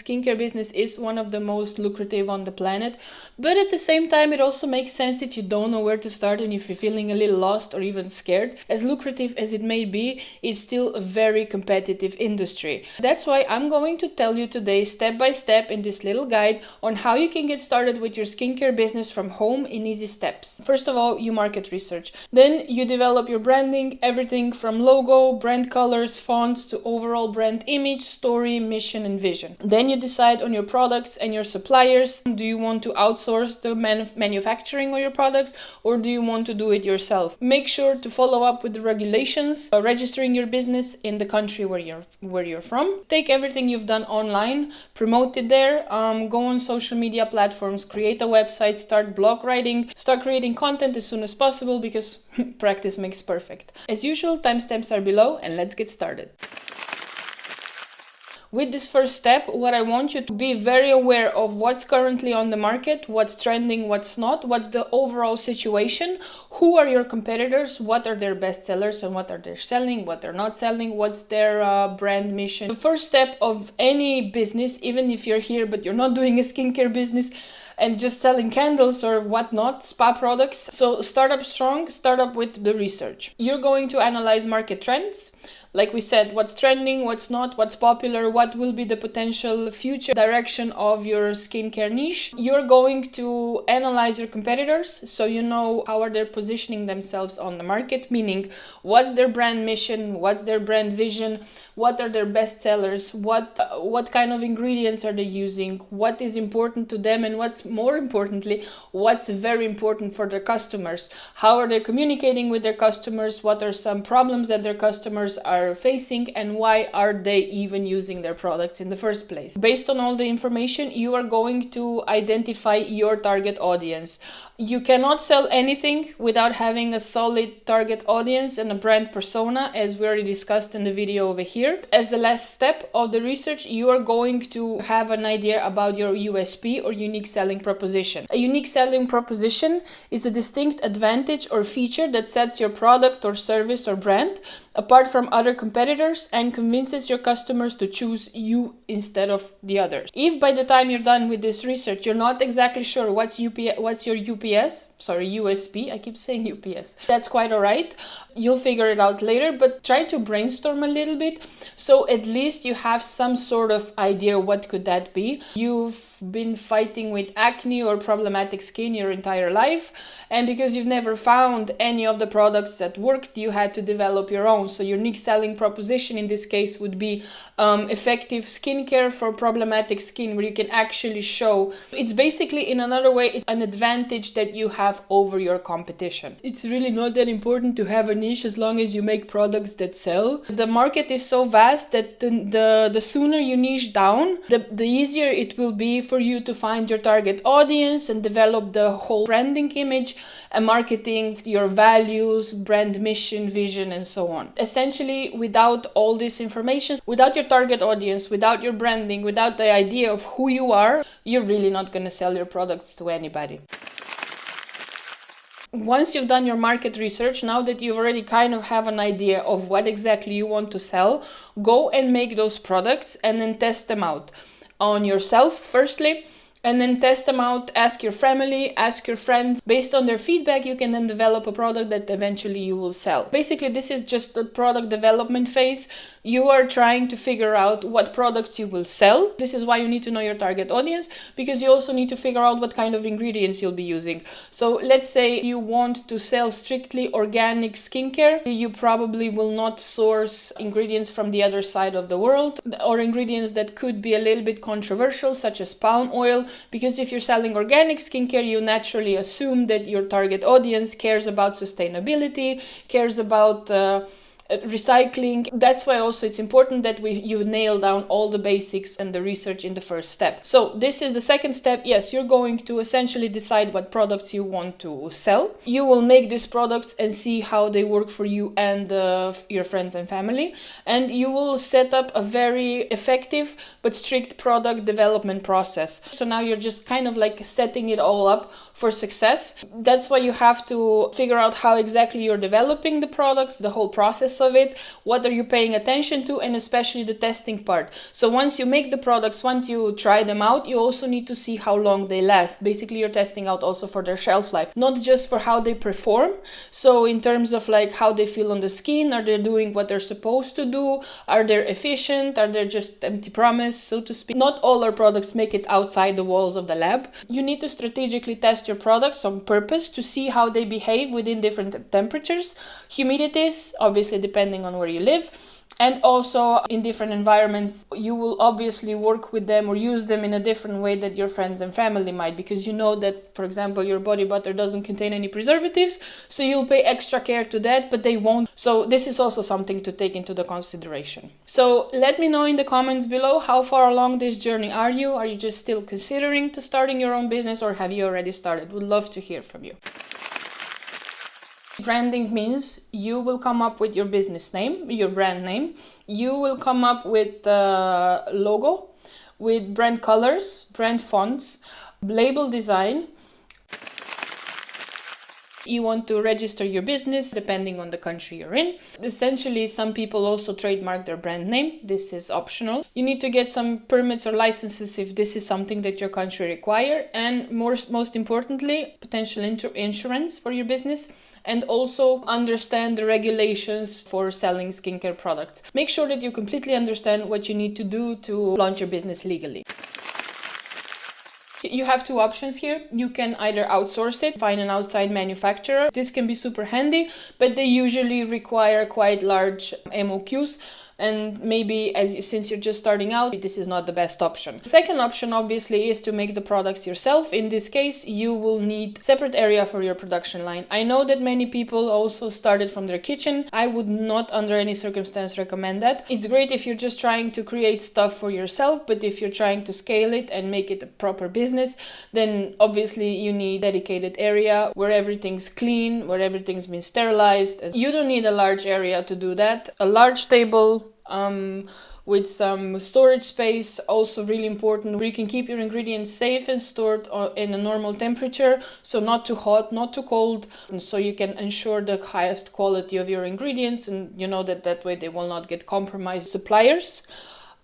skincare business is one of the most lucrative on the planet, but at the same time it also makes sense if you don't know where to start and if you're feeling a little lost or even scared. As lucrative as it may be, it's still a very competitive industry. That's why I'm going to tell you today step by step in this little guide on how you can get started with your skincare business from home in easy steps. First of all, you market research. Then you develop your branding, everything from logo, brand colors, fonts to overall brand image, story, mission and vision. Then you decide on your products and your suppliers. Do you want to outsource the manufacturing of your products, or do you want to do it yourself? Make sure to follow up with the regulations, registering your business in the country where you're from. Take everything you've done online, promote it there, go on social media platforms, create a website, start blog writing, start creating content as soon as possible, because practice makes perfect. As usual, timestamps are below, and let's get started. With this first step, what I want you to be very aware of what's currently on the market, what's trending, what's not, what's the overall situation, who are your competitors, what are their best sellers and what are they selling, what they're not selling, what's their brand mission. The first step of any business, even if you're here but you're not doing a skincare business and just selling candles or whatnot, spa products. So start up strong, start up with the research. You're going to analyze market trends. Like we said, what's trending, what's not, what's popular, what will be the potential future direction of your skincare niche. You're going to analyze your competitors, so you know how are they positioning themselves on the market, meaning what's their brand mission, what's their brand vision, what are their best sellers, what kind of ingredients are they using, what is important to them, and what's more importantly, what's very important for their customers. How are they communicating with their customers, what are some problems that their customers are facing, and why are they even using their products in the first place. Based on all the information, you are going to identify your target audience. You cannot sell anything without having a solid target audience and a brand persona, as we already discussed in the video over here. As the last step of the research, you are going to have an idea about your USP or unique selling proposition. A unique selling proposition is a distinct advantage or feature that sets your product or service or brand apart from other competitors and convinces your customers to choose you instead of the others. If by the time you're done with this research, you're not exactly sure what's your USP, I keep saying UPS. That's quite alright. You'll figure it out later, but try to brainstorm a little bit, so at least you have some sort of idea what could that be. You've been fighting with acne or problematic skin your entire life, and because you've never found any of the products that worked, you had to develop your own. So your unique selling proposition in this case would be effective skincare for problematic skin, where you can actually show it's basically, in another way, it's an advantage that you have over your competition. It's really not that important to have a niche as long as you make products that sell. The market is so vast that the sooner you niche down, the easier it will be for you to find your target audience and develop the whole branding image and marketing, your values, brand mission, vision, and so on. Essentially, without all this information, without your target audience, without your branding, without the idea of who you are, you're really not going to sell your products to anybody. Once you've done your market research, now that you already kind of have an idea of what exactly you want to sell, go and make those products and then test them out on yourself firstly, and then test them out, ask your family, ask your friends. Based on their feedback, you can then develop a product that eventually you will sell. Basically, this is just the product development phase. You are trying to figure out what products you will sell. This is why you need to know your target audience, because you also need to figure out what kind of ingredients you'll be using. So let's say you want to sell strictly organic skincare. You probably will not source ingredients from the other side of the world, or ingredients that could be a little bit controversial, such as palm oil, because if you're selling organic skincare, you naturally assume that your target audience cares about sustainability, cares about recycling. That's why also it's important that you nail down all the basics and the research in the first step. So this is the second step. Yes, you're going to essentially decide what products you want to sell. You will make these products and see how they work for you and your friends and family, and you will set up a very effective but strict product development process. So now you're just kind of like setting it all up for success. That's why you have to figure out how exactly you're developing the products, the whole process process of it, what are you paying attention to, and especially the testing part. So once you make the products, once you try them out, you also need to see how long they last. Basically, you're testing out also for their shelf life, not just for how they perform. So in terms of like how they feel on the skin, are they doing what they're supposed to do, are they efficient, are they just empty promise, so to speak. Not all our products make it outside the walls of the lab. You need to strategically test your products on purpose to see how they behave within different temperatures, humidities, obviously depending on where you live, and also in different environments. You will obviously work with them or use them in a different way that your friends and family might, because you know that, for example, your body butter doesn't contain any preservatives, so you'll pay extra care to that, but they won't. So this is also something to take into the consideration. So let me know in the comments below, how far along this journey are you? Are you just still considering to starting your own business, or have you already started? Would love to hear from you. Branding means you will come up with your business name, your brand name. You will come up with the logo, with brand colors, brand fonts, label design. You want to register your business depending on the country you're in. Essentially, some people also trademark their brand name. This is optional. You need to get some permits or licenses if this is something that your country requires. And most importantly, potential insurance for your business. And also understand the regulations for selling skincare products. Make sure that you completely understand what you need to do to launch your business legally. You have two options here. You can either outsource it, find an outside manufacturer. This can be super handy, but they usually require quite large MOQs. And maybe since you're just starting out, this is not the best option. The second option obviously is to make the products yourself. In this case, you will need a separate area for your production line. I know that many people also started from their kitchen. I would not under any circumstance recommend that. It's great if you're just trying to create stuff for yourself, but if you're trying to scale it and make it a proper business, then obviously you need a dedicated area where everything's clean, where everything's been sterilized. You don't need a large area to do that. A large table with some storage space, also really important, where you can keep your ingredients safe and stored in a normal temperature, so not too hot, not too cold, and so you can ensure the highest quality of your ingredients, and you know that way they will not get compromised. Suppliers,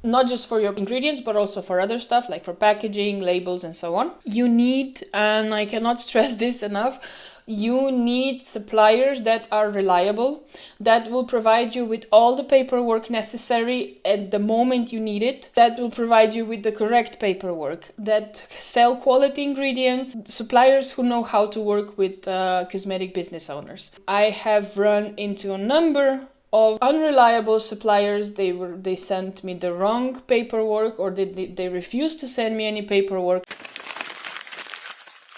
not just for your ingredients, but also for other stuff, like for packaging, labels, and so on. You need, and I cannot stress this enough, you need suppliers that are reliable, that will provide you with all the paperwork necessary at the moment you need it, that will provide you with the correct paperwork, that sell quality ingredients, suppliers who know how to work with cosmetic business owners. I have run into a number of unreliable suppliers. They sent me the wrong paperwork, or they refused to send me any paperwork.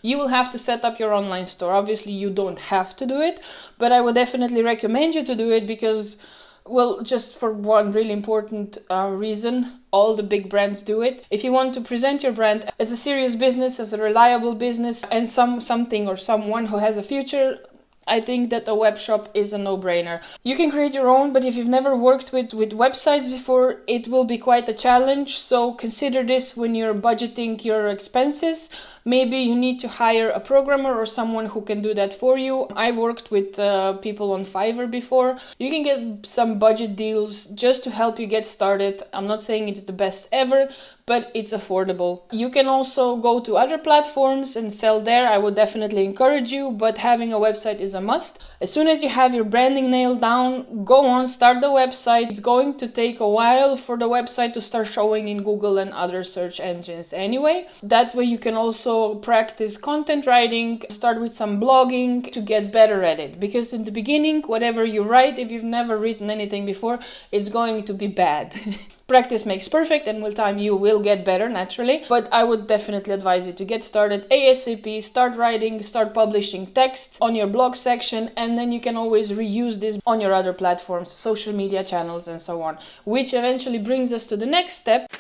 You will have to set up your online store. Obviously, you don't have to do it, but I would definitely recommend you to do it because, well, just for one really important reason, all the big brands do it. If you want to present your brand as a serious business, as a reliable business, and something or someone who has a future, I think that a web shop is a no-brainer. You can create your own, but if you've never worked with websites before, it will be quite a challenge. So consider this when you're budgeting your expenses. Maybe you need to hire a programmer or someone who can do that for you. I've worked with people on Fiverr before. You can get some budget deals just to help you get started. I'm not saying it's the best ever, but it's affordable. You can also go to other platforms and sell there. I would definitely encourage you, but having a website is a must. As soon as you have your branding nailed down, go on, start the website. It's going to take a while for the website to start showing in Google and other search engines anyway. That way you can also practice content writing, start with some blogging to get better at it. Because in the beginning, whatever you write, if you've never written anything before, it's going to be bad. Practice makes perfect, and with time you will get better naturally, but I would definitely advise you to get started ASAP, start writing, start publishing text on your blog section, and then you can always reuse this on your other platforms, social media channels, and so on, which eventually brings us to the next step: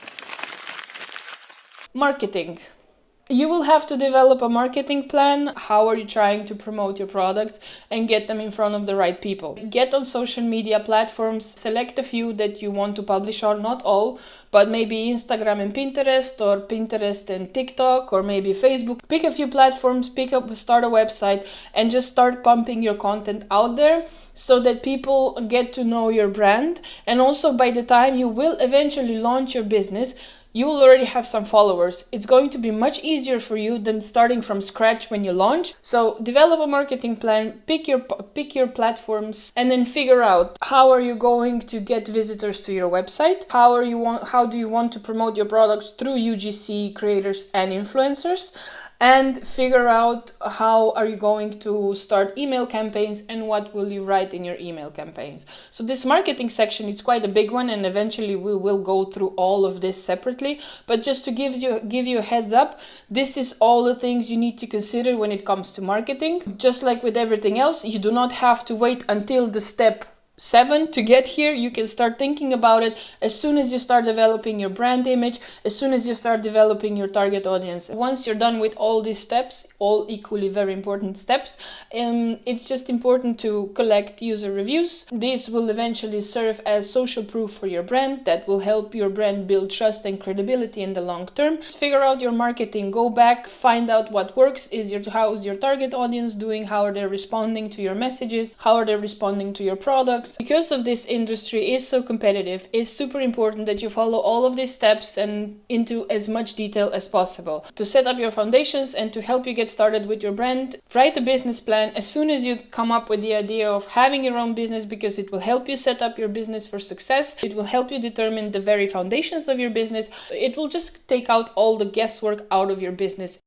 marketing. You will have to develop a marketing plan. How are you trying to promote your products and get them in front of the right people? Get on social media platforms, select a few that you want to publish on, not all, but maybe Instagram and Pinterest, or Pinterest and TikTok, or maybe Facebook. Pick a few platforms, start a website, and just start pumping your content out there so that people get to know your brand. And also, by the time you will eventually launch your business, you will already have some followers. It's going to be much easier for you than starting from scratch when you launch. So develop a marketing plan, pick your platforms, and then figure out how are you going to get visitors to your website? How do you want to promote your products through UGC creators and influencers? And figure out how are you going to start email campaigns and what will you write in your email campaigns. So this marketing section, it's quite a big one, and eventually we will go through all of this separately, but just to give you a heads up, this is all the things you need to consider when it comes to marketing. Just like with everything else, you do not have to wait until the step 7 to get here. You can start thinking about it as soon as you start developing your brand image, as soon as you start developing your target audience. Once you're done with all these steps, all equally very important steps, it's just important to collect user reviews. These will eventually serve as social proof for your brand that will help your brand build trust and credibility in the long term. Figure out your marketing, go back, find out what works. How is your target audience doing? How are they responding to your messages? How are they responding to your products? Because of this industry is so competitive, it's super important that you follow all of these steps and into as much detail as possible. To set up your foundations and to help you get started with your brand, write a business plan as soon as you come up with the idea of having your own business, because it will help you set up your business for success. It will help you determine the very foundations of your business. It will just take out all the guesswork out of your business.